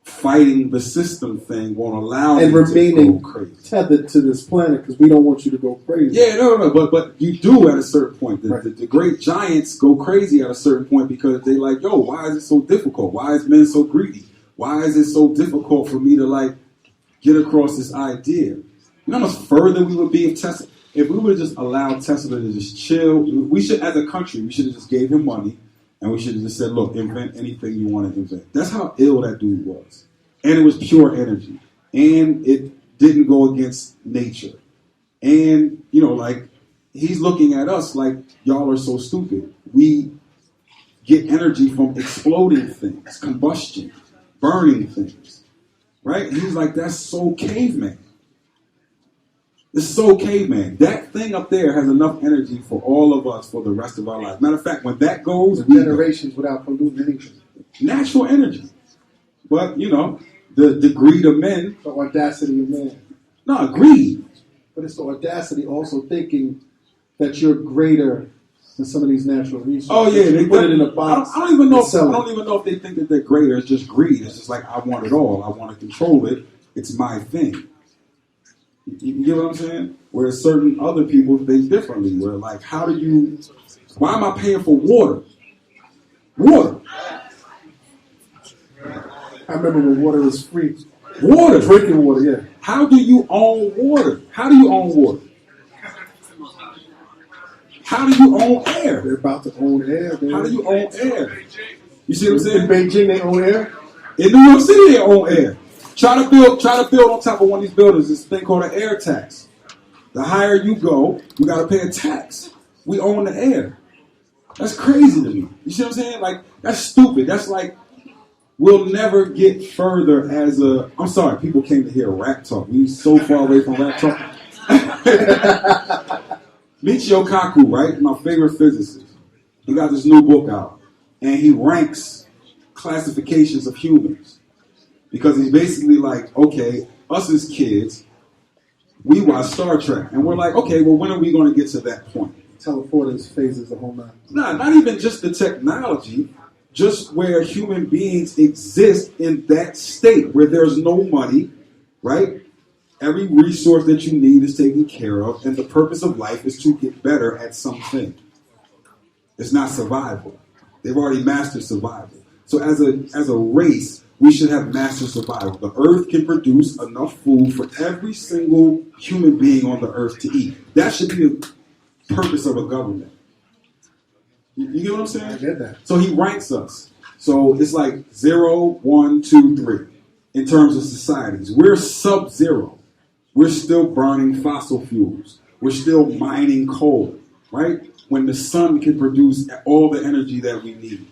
fighting the system thing won't allow me to go crazy. Tethered to this planet because we don't want you to go crazy. Yeah, no, but you do at a certain point. The great giants go crazy at a certain point because they like, yo, why is it so difficult? Why is men so greedy? Why is it so difficult for me to get across this idea? You know how much further we would be if we would just allow Tesla to just chill. We should, as a country, we should have just gave him money and we should have just said, look, invent anything you want to invent. That's how ill that dude was. And it was pure energy. And it didn't go against nature. And, he's looking at us like, y'all are so stupid. We get energy from exploding things, combustion, burning things. Right? And he's like, that's so caveman. It's so caveman. That thing up there has enough energy for all of us for the rest of our lives. Matter of fact, when that goes, generations without polluting anything. Natural energy. But, the greed of men. The audacity of men. No, greed. But it's the audacity also thinking that you're greater than some of these natural resources. Oh, yeah. They put it in a box. I don't even know if they think that they're greater. It's just greed. It's just like, I want it all. I want to control it. It's my thing. You get what I'm saying? Whereas certain other people think differently. Where why am I paying for water? Water. I remember when water was free. Water. Drinking water, yeah. How do you own water? How do you own water? How do you own air? They're about to own air. How do you own air? You see what I'm saying? In Beijing, they own air. In New York City, they own air. Try to build on top of one of these buildings this thing called an air tax. The higher you go, you got to pay a tax. We own the air. That's crazy to me. You see what I'm saying? Like, that's stupid. That's like, we'll never get further I'm sorry, people came to hear rap talk. We so far away from rap talk. Michio Kaku, right? My favorite physicist. He got this new book out. And he ranks classifications of humans. Because he's basically like, okay, us as kids, we watch Star Trek. And we're like, okay, well, when are we going to get to that point? Teleporters, phases, the whole nine. Nah, not even just the technology. Just where human beings exist in that state. Where there's no money, right? Every resource that you need is taken care of. And the purpose of life is to get better at something. It's not survival. They've already mastered survival. So as a race, we should have mastered survival. The earth can produce enough food for every single human being on the earth to eat. That should be the purpose of a government. You get what I'm saying? I get that. So he ranks us. So it's like 0, 1, 2, 3 in terms of societies. We're sub-zero. We're still burning fossil fuels. We're still mining coal, right? When the sun can produce all the energy that we need.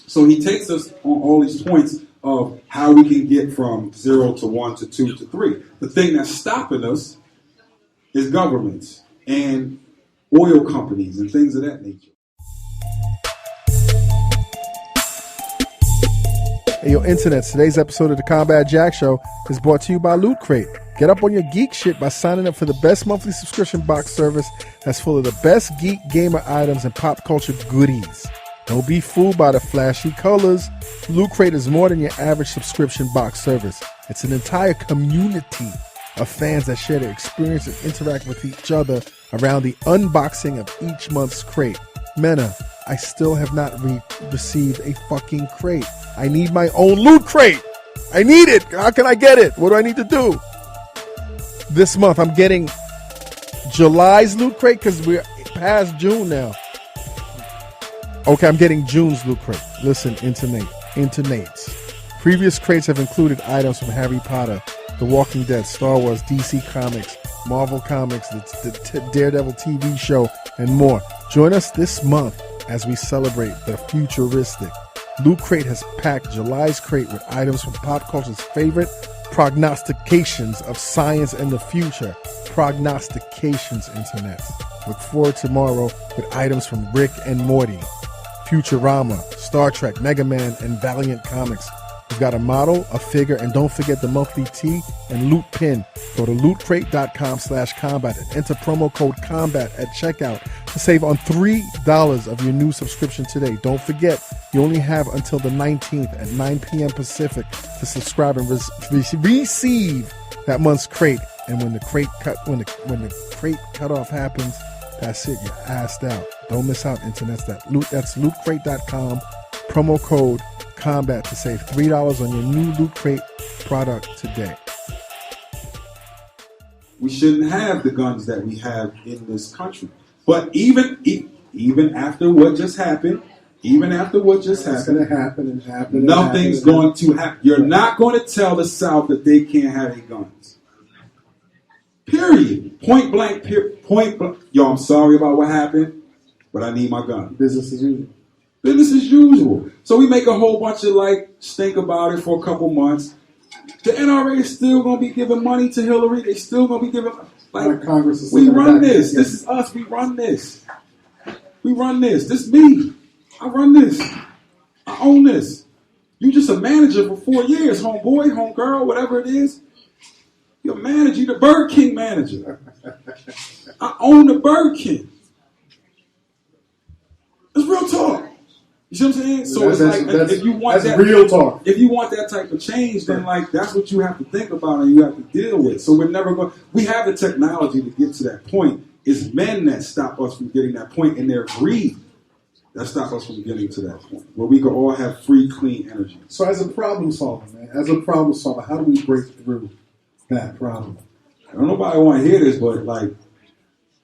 So he takes us on all these points of how we can get from 0 to 1 to 2 to 3. The thing that's stopping us is governments and oil companies and things of that nature. Hey, yo, Internet, today's episode of the Combat Jack Show is brought to you by Loot Crate. Get up on your geek shit by signing up for the best monthly subscription box service that's full of the best geek gamer items and pop culture goodies. Don't be fooled by the flashy colors. Loot Crate is more than your average subscription box service. It's an entire community of fans that share their experience and interact with each other around the unboxing of each month's crate. Mena, I still have not received a fucking crate. I need my own Loot Crate. I need it. How can I get it? What do I need to do? This month, I'm getting July's Loot Crate because we're past June now. Okay, I'm getting June's Loot Crate. Listen, intonates. Previous crates have included items from Harry Potter, The Walking Dead, Star Wars, DC Comics, Marvel Comics, the Daredevil TV show, and more. Join us this month as we celebrate the futuristic. Loot Crate has packed July's crate with items from pop culture's favorite prognostications of science and the future. Prognostications, Internet. Look forward tomorrow with items from Rick and Morty, Futurama, Star Trek, Mega Man, and Valiant Comics. We've got a model, a figure, and don't forget the monthly tee and loot pin. Go to lootcrate.com/combat and enter promo code COMBAT at checkout to save on $3 of your new subscription today. Don't forget, you only have until the 19th at 9 p.m. Pacific to subscribe and receive that month's crate. And when the crate cutoff happens, that's it. You're assed out. Don't miss out, Internet. That's lootcrate.com. Promo code COMBAT to save $3 on your new Loot Crate product today. We shouldn't have the guns that we have in this country. But even after what just happened, It's going to happen. Nothing's going to happen. You're not going to tell the South that they can't have any guns. Period. Point blank. Yo, I'm sorry about what happened, but I need my gun. Business as usual. Business as usual. So we make a whole bunch of stink about it for a couple months. The NRA is still going to be giving money to Hillary. They still going to be giving Congress is we run this. This is us. We run this. This is me. I run this. I own this. You just a manager for 4 years, homeboy, homegirl, whatever it is. You're a manager. You're the Burger King manager. I own the Burger King. It's real talk. You see what I'm saying? So if you want that real talk. If you want that type of change, then that's what you have to think about and you have to deal with. So we're never going. We have the technology to get to that point. It's men that stop us from getting that point, and their greed that stop us from getting to that point where we can all have free, clean energy. So as a problem solver, how do we break through that problem? I don't know nobody want to hear this, but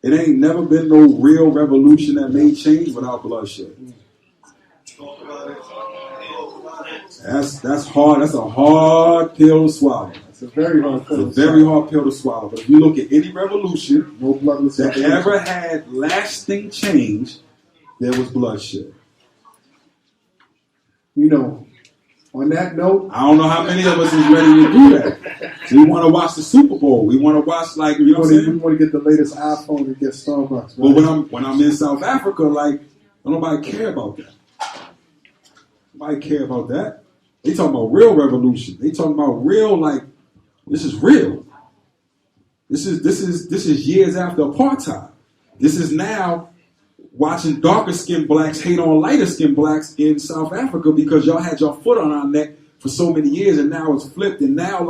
it ain't never been no real revolution that made change without bloodshed. That's hard. That's a hard pill to swallow. It's a very hard pill. It's a very hard pill to swallow. But if you look at any revolution that revolution ever had lasting change, there was bloodshed. On that note, I don't know how many of us is ready to do that. So we want to watch the Super Bowl. We want to watch we want to get the latest iPhone and get Starbucks. Right? But when I'm in South Africa, don't nobody care about that. Nobody care about that. They talking about real revolution. They talking about real this is real. This is years after apartheid. This is now watching darker skinned blacks hate on lighter skinned blacks in South Africa because y'all had your foot on our neck for so many years, and now it's flipped, and now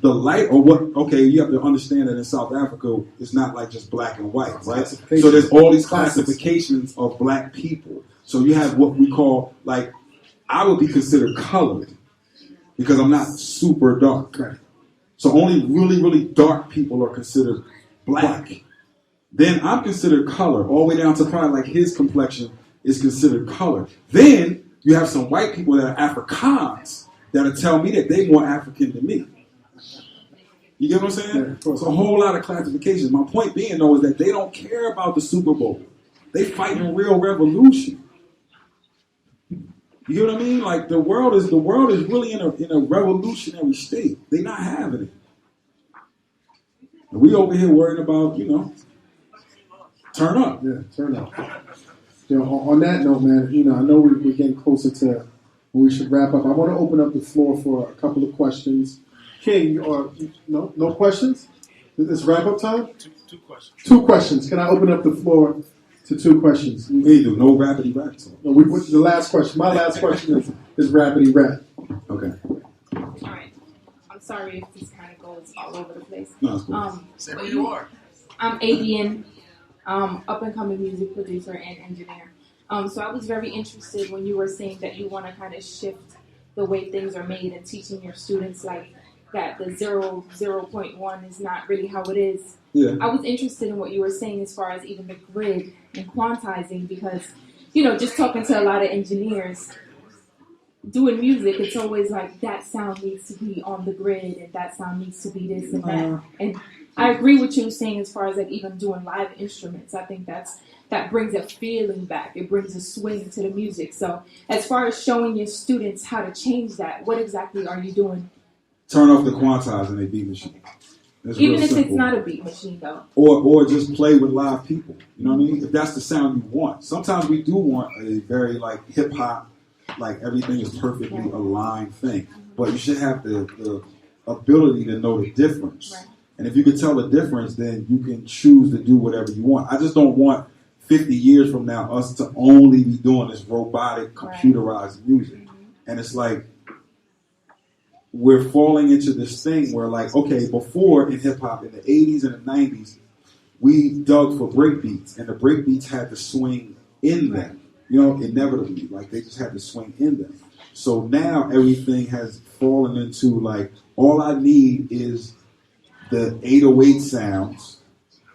the light or what? Okay, you have to understand that in South Africa, it's not just black and white, right? So there's all these classifications of black people. So you have what we call I would be considered colored because I'm not super dark. Right. So only really, really dark people are considered black. Then I'm considered color, all the way down to probably his complexion is considered color. Then you have some white people that are Afrikaans that'll tell me that they more African than me. You get what I'm saying? Yeah, it's a whole lot of classifications. My point being, though, is that they don't care about the Super Bowl. They fighting real revolution. You get what I mean? Like the world is really in a revolutionary state. They're not having it. And we over here worrying about, turn up. Yeah, turn up. On that note, man, I know we're getting closer to when we should wrap up. I want to open up the floor for a couple of questions. King, or no questions? It's wrap up time? Two questions. 2 questions. Can I open up the floor to 2 questions? We do no rapidy rap talk. No, the last question. My last question is rapidy rap. Okay. All right. I'm sorry if this kind of goes all over the place. No, it's cool. Say who you are. I'm Avian, up and coming music producer and engineer. So I was very interested when you were saying that you want to kind of shift the way things are made and teaching your students like that the 0.1 is not really how it is. Yeah. I was interested in what you were saying as far as even the grid and quantizing because, just talking to a lot of engineers, doing music, it's always like that sound needs to be on the grid and that sound needs to be this and that. And I agree with you saying as far as like even doing live instruments. I think that brings a feeling back. It brings a swing to the music. So as far as showing your students how to change that, what exactly are you doing? Turn off the quantize in a beat machine. It's Even real if simple. it's not a beat machine though. Or just play with live people. You know what I mean? If that's the sound you want. Sometimes we do want a very like hip hop, like everything is perfectly aligned thing. But you should have the ability to know the difference. Right. And if you can tell the difference, then you can choose to do whatever you want. I just don't want 50 years from now us to only be doing this robotic, computerized music. And it's like we're falling into this thing where like, okay, before in hip hop in the 80s and the 90s, we dug for breakbeats, and the breakbeats had to swing in them, inevitably. Like they just had to swing in them. So now everything has fallen into like, all I need is the 808 sounds,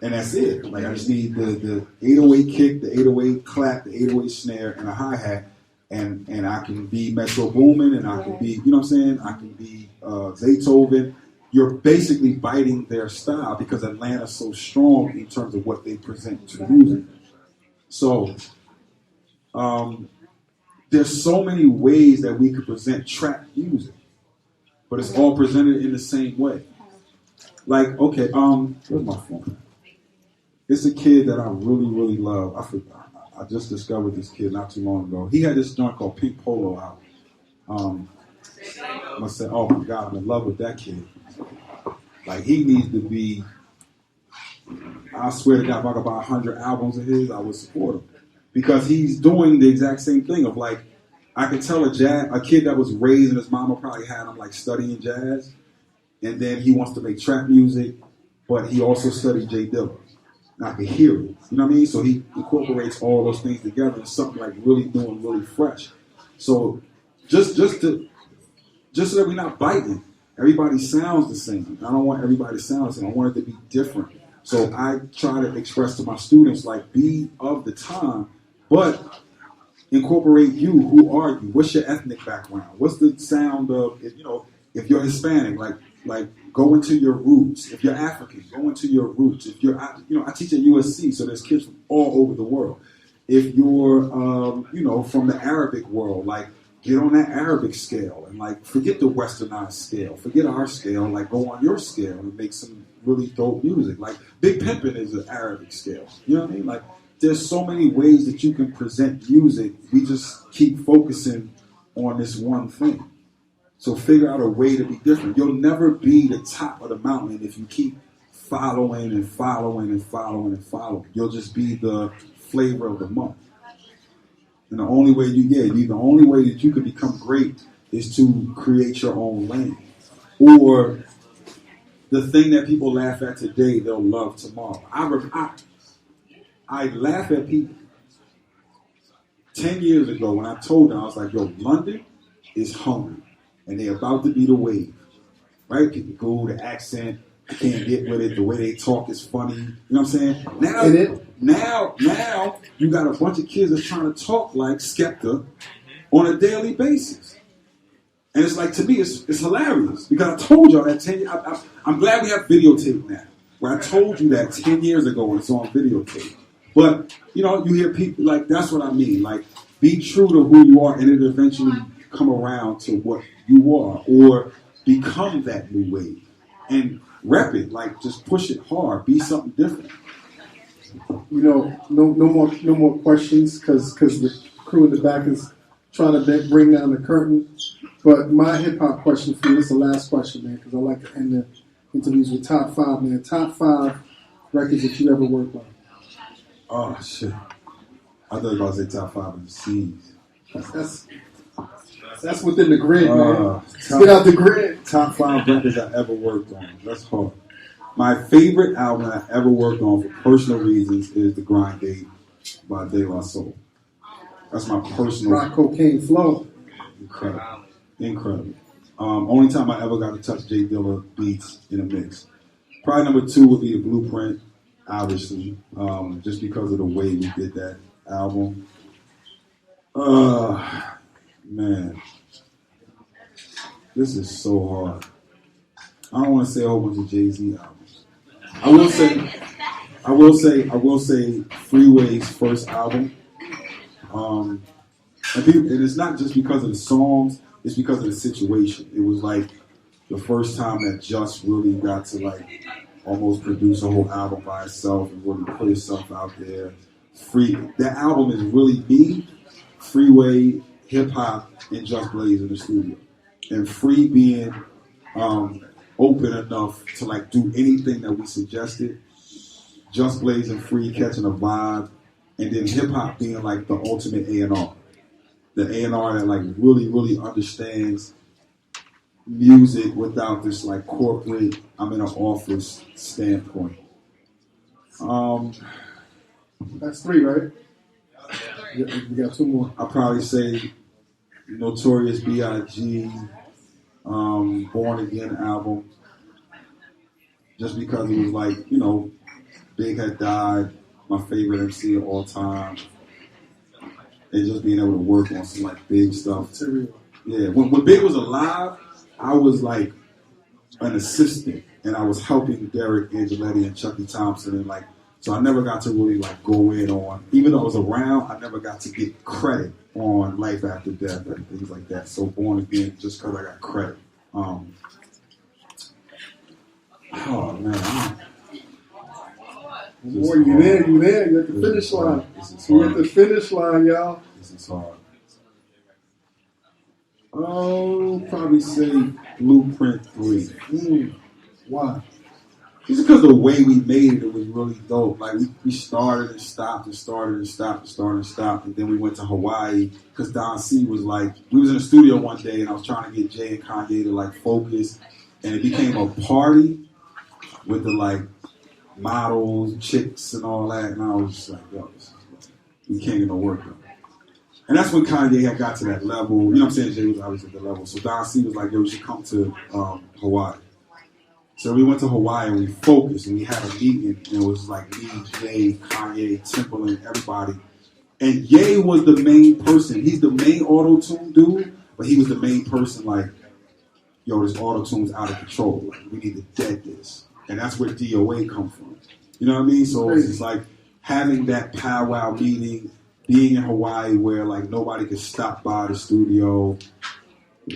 and that's it. Like I just need the 808 kick, the 808 clap, the 808 snare, and a hi-hat, and I can be Metro Boomin, and I can be, you know what I'm saying? I can be Beethoven. You're basically biting their style because Atlanta's so strong in terms of what they present to music. So there's so many ways that we could present trap music, but it's all presented in the same way. Like, okay, where's my phone? It's a kid that I really, really love. I just discovered this kid not too long ago. He had this joint called Pink Polo out. I said, oh my God, I'm in love with that kid. Like, he needs to be, I swear to God, if I could buy 100 albums of his, I would support him. Because he's doing the exact same thing of like, I could tell a kid that was raised and his mama probably had him like studying jazz. And then he wants to make trap music, but he also studied J Dilla. And I could hear it. You know what I mean? So he incorporates all those things together in something like really new and really fresh. So just so that we're not biting, everybody sounds the same. I don't want everybody to sound the same. I want it to be different. So I try to express to my students, like, be of the time, but incorporate you. Who are you? What's your ethnic background? What's the sound of, if you're Hispanic, like go into your roots. If you're African, go into your roots. If you're, I teach at USC, so there's kids from all over the world. If you're, from the Arabic world, like get on that Arabic scale and like forget the westernized scale, forget our scale, like go on your scale and make some really dope music. Like Big Pimpin' is an Arabic scale. You know what I mean? Like there's so many ways that you can present music. We just keep focusing on this one thing. So figure out a way to be different. You'll never be the top of the mountain if you keep following and following and following and following. You'll just be the flavor of the month. And the only way that you can become great is to create your own lane. Or the thing that people laugh at today, they'll love tomorrow. I laugh at people. 10 years ago when I told them, I was like, yo, London is hungry. And they're about to be the wave, right? People go, the accent, you can't get with it. The way they talk is funny. You know what I'm saying? Now, you got a bunch of kids that's trying to talk like Skepta on a daily basis. And it's like, to me, it's hilarious. Because I told y'all that 10 years, I'm glad we have videotape now. Where I told you that 10 years ago and it's on videotape. But, you hear people, like, that's what I mean. Like, be true to who you are, and it eventually come around to what you are, or become that new wave, and rep it. Like, just push it hard. Be something different. You know, no more questions because the crew in the back is trying to bring down the curtain. But my hip hop question for you, this is the last question, man, because I like to end the interviews with top five, man. Top five records that you ever worked on. Oh shit! I thought you were about to say top 5 of the seas. That's within the grid, man. Top, Get out the grid. Top 5 records I ever worked on. That's hard. My favorite album I ever worked on for personal reasons is The Grind Date by De La Soul. That's my personal. Rock Cocaine Flow. Incredible. Only time I ever got to touch Jay Dilla beats in a mix. Probably number 2 would be The Blueprint, obviously, just because of the way we did that album. Man, this is so hard. I don't want to say a whole bunch of Jay-Z albums. I will say Freeway's first album. And it's not just because of the songs, it's because of the situation. It was like the first time that Just really got to like almost produce a whole album by itself and really put itself out there. That album is really me, Freeway, hip hop, and Just Blaze in the studio. And Free being open enough to like do anything that we suggested. Just Blaze and Free catching a vibe, and then hip hop being like the ultimate A&R. The A&R that like really understands music without this like corporate, I'm in an office standpoint. That's 3, right? We got 2 more. I'll probably say Notorious B.I.G. Born Again album. Just because it was like, you know, Big had died, my favorite MC of all time. And just being able to work on some like big stuff. Yeah, when Big was alive, I was like an assistant, and I was helping Derek Angeletti and Chucky Thompson, and like, so I never got to really like go in on, even though I was around, I never got to get credit on Life After Death and things like that. So Born Again, just because I got credit. Oh man. Boy, you there. You're at the finish line. You're at the finish line, y'all. This is hard. Oh, probably say Blueprint 3. Why? Just because the way we made it was really dope. Like, we started and stopped and started and stopped and started and stopped. And then we went to Hawaii because Don C was like, we was in the studio one day and I was trying to get Jay and Kanye to like focus. And it became a party with the like models, chicks and all that. And I was just like, yo, we can't get no work done. And that's when Kanye had got to that level. You know what I'm saying? Jay was obviously at the level. So Don C was like, yo, we should come to Hawaii. So we went to Hawaii and we focused and we had a meeting. And it was like me, Jay, Kanye, Timberland, everybody. And Ye was the main person. He's the main auto-tune dude, but he was the main person like, yo, this auto-tune's out of control. Like, we need to dead this. And that's where DOA come from. You know what I mean? So it's just like having that powwow meeting, being in Hawaii where like nobody could stop by the studio,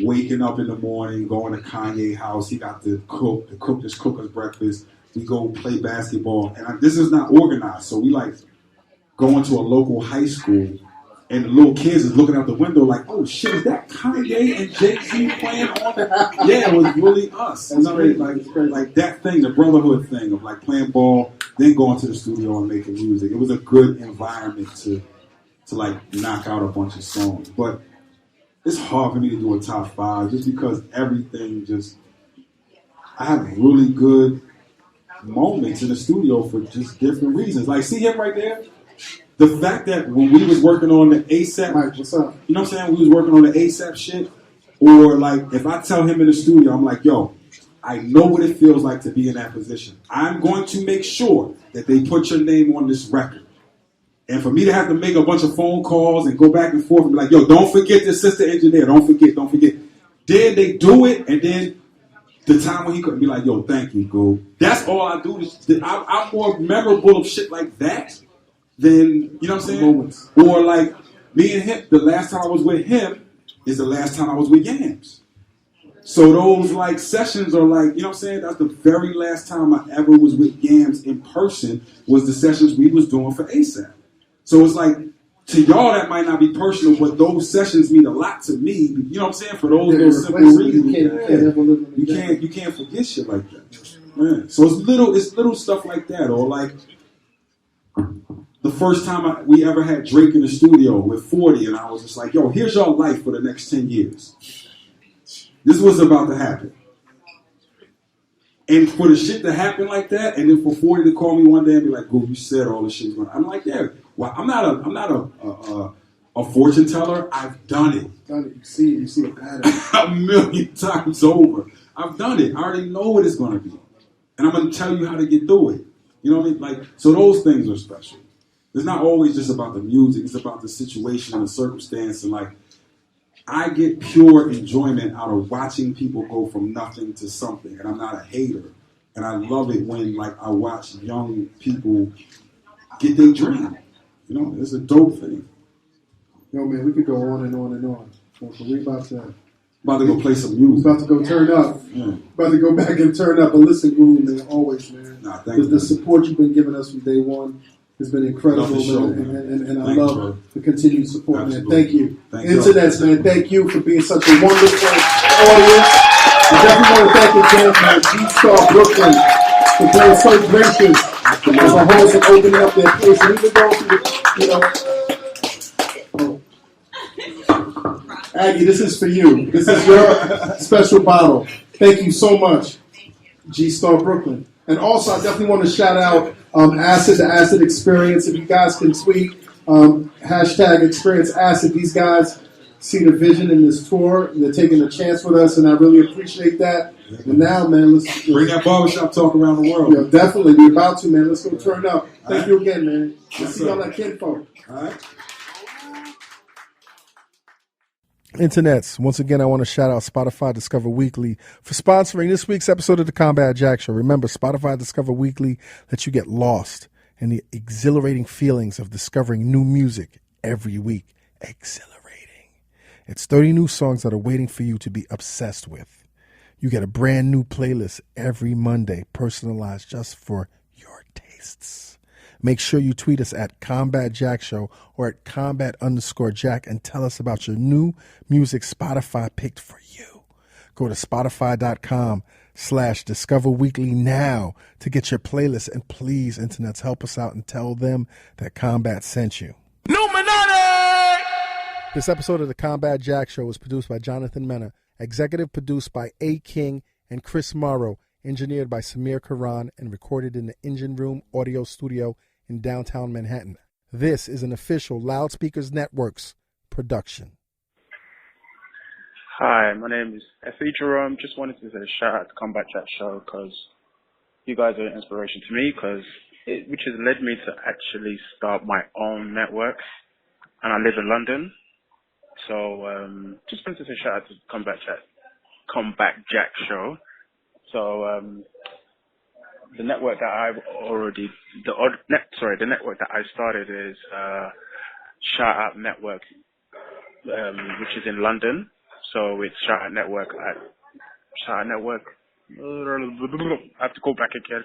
waking up in the morning, going to Kanye's house. He got to cook this cooker's breakfast. We go play basketball. And this is not organized. So we like going to a local high school and the little kids is looking out the window like, oh shit, is that Kanye and Jay-Z playing on that? Yeah, it was really us. That's great. Like that thing, the brotherhood thing of like playing ball, then going to the studio and making music. It was a good environment to like knock out a bunch of songs. But it's hard for me to do a top 5 just because everything just, I have really good moments in the studio for just different reasons. Like, see him right there? The fact that when we was working on the ASAP, Mike, what's up? You know what I'm saying? We was working on the ASAP shit. Or like, if I tell him in the studio, I'm like, yo, I know what it feels like to be in that position. I'm going to make sure that they put your name on this record. And for me to have to make a bunch of phone calls and go back and forth and be like, yo, don't forget the assistant engineer. Don't forget. Then they do it, and then the time when he couldn't be like, yo, thank you, go. That's all I do. I'm more memorable of shit like that than, you know what I'm saying? Moments. Or like Me and him, the last time I was with him is the last time I was with Yams. So those like sessions are like, you know what I'm saying? That's the very last time I ever was with Yams in person was the sessions we was doing for ASAP. So it's like, to y'all that might not be personal, but those sessions mean a lot to me. You know what I'm saying? For those simple reasons. You can't forget shit like that. Man. So it's little stuff like that. Or like the first time we ever had Drake in the studio with 40, and I was just like, yo, here's your life for the next 10 years. This was about to happen. And for the shit to happen like that, and then for 40 to call me one day and be like, "Boo, you said all this shit." I'm like, yeah. Well, I'm not a fortune teller. I've done it. Done it. You see the pattern. A million times over. I've done it. I already know what it's gonna be, and I'm gonna tell you how to get through it. You know what I mean? Like, so those things are special. It's not always just about the music. It's about the situation and the circumstance, and like, I get pure enjoyment out of watching people go from nothing to something, and I'm not a hater. And I love it when, like, I watch young people get their dream. You know, it's a dope thing. Yo, man, we could go on and on and on. So we about to go play some music. About to go turn up. Yeah. About to go back and turn up. But listen, Groove, man, always, man. Nah, thank you. The support you've been giving us from day one has been incredible, man. And I love the continued support, man. Thank you. Internets, man, thank you for being such a wonderful audience. I definitely want to thank again, man, G-Star Brooklyn for being so gracious as a host and opening up their place. And even though, Aggie, this is for you. This is your special bottle. Thank you so much, G-Star Brooklyn. And also, I definitely want to shout out Acid, the Acid Experience. If you guys can tweet, hashtag Experience Acid. These guys see the vision in this tour. They're taking a chance with us, and I really appreciate that. And now, man, let's bring that barbershop talk around the world. Yeah, definitely. We're about to, man. Let's go turn up. Thank you again, man. Let's see y'all at Kinfolk. All right. Internets, once again, I want to shout out Spotify Discover Weekly for sponsoring this week's episode of the Combat Jack Show. Remember, Spotify Discover Weekly lets you get lost in the exhilarating feelings of discovering new music every week. Exhilarating. It's 30 new songs that are waiting for you to be obsessed with. You get a brand new playlist every Monday, personalized just for your tastes. Make sure you tweet us at Combat Jack Show or at combat_Jack and tell us about your new music Spotify picked for you. Go to Spotify.com/Discover Weekly now to get your playlist. And please, internets, help us out and tell them that Combat sent you. Numinati! This episode of the Combat Jack Show was produced by Jonathan Mena, executive produced by A. King and Chris Morrow, engineered by Samir Curren, and recorded in the Engine Room Audio Studio in downtown Manhattan. This is an official Loudspeakers Networks production. Hi, my name is F.E. Jerome. Just wanted to say a shout out to Combat Chat Show because you guys are an inspiration to me, which has led me to actually start my own network. And I live in London. So just wanted to say a shout out to Combat Jack Show. So the network that the network that I started is Shout Out Network, which is in London. So it's Shout Out Network. I have to go back again.